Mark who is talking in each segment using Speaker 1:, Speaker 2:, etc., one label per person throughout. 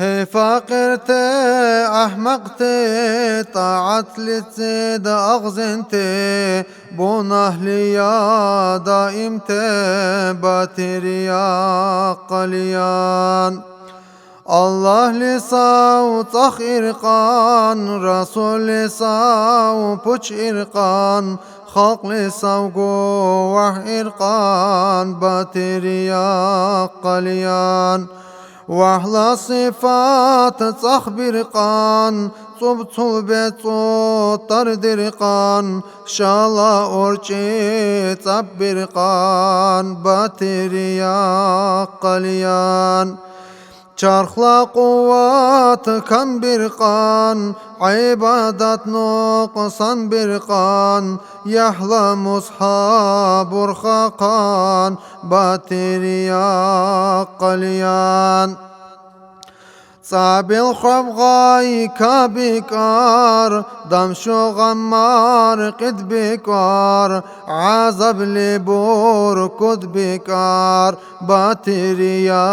Speaker 1: هي فاقرتي أحمقتي طاعت لتزيد أغزنتي بونهليا دائمتي باتريا قليان Allah lisav tak irkan, Resul lisav puç irkan, Halk lisav guvah irkan, Batiriya qaliyan. Vahla sıfat tak birkan, Tsub betutar dirkan, Şala orçi tsab birkan, Batiriya qaliyan. Çarxla quvvat kan bir qan, ibadat nuqsan bir qan, Yahla mushab urxaqan, batiriya qaliyan. Sabil xabğay kabikar, damşu gammar qid bikar, Azab libur kud bikar, batiriya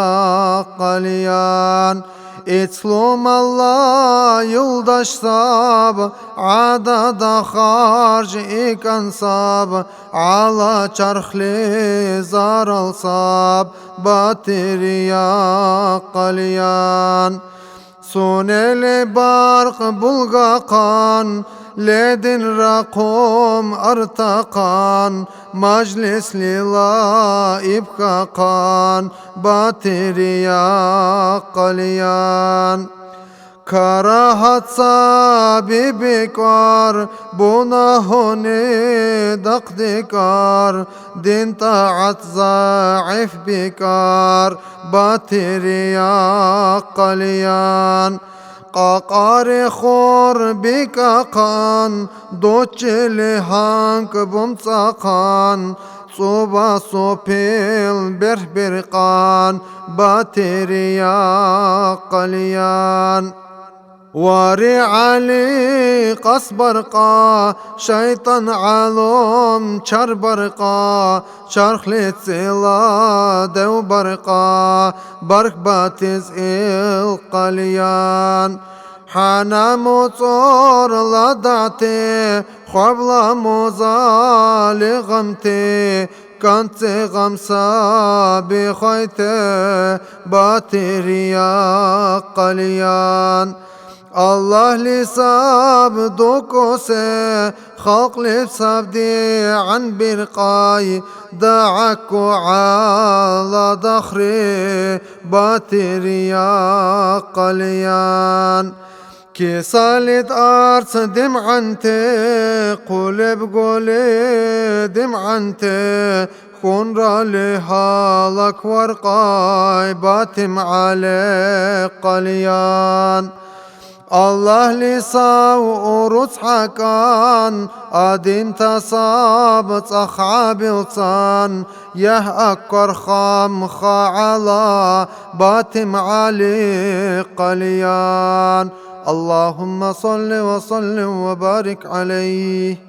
Speaker 1: qaliyan. İtlum Allah yoldaş sab, adada harc ikansab, Ala çarxli zar alsab, batiriya qaliyan. Suneli barq bulgaqan, Ledin rakum artaqan, Majlis lila ibqaqan, Batiriya qaliyan. Karahat sabi bikar, Bunahuni daqdikar, Din taat zaif bikar, Batiriya qaliyan. Qaqari khor bikaqan, Doçeli hank bumtsaqan, Tsuba sopil berberqan, Batiriya qaliyan. Wari Ali qasbarqa, Şeytan alom çarbarqa, Çarxlit sila devbarqa, Bark batiz il qaliyan. Hana motor ladati, Xwabla mozali gamti, Kantse gamsa bi khayte, Batiriya qaliyan. Allah lisab dokose, Halk lisab di an birqay, Da'aku ala dakhri, Batiriya qaliyan. Kisalit arts dim'ante, Qulib goli dim'ante, Khunra lihalak warqay, Batim ale qaliyan. Allah lisav uruz hakan, Adin tasab tsakhabilsan, Yah akkar kham kha'ala, Batim ali qaliyan. Allahümme salli ve sallim ve barik aleyh.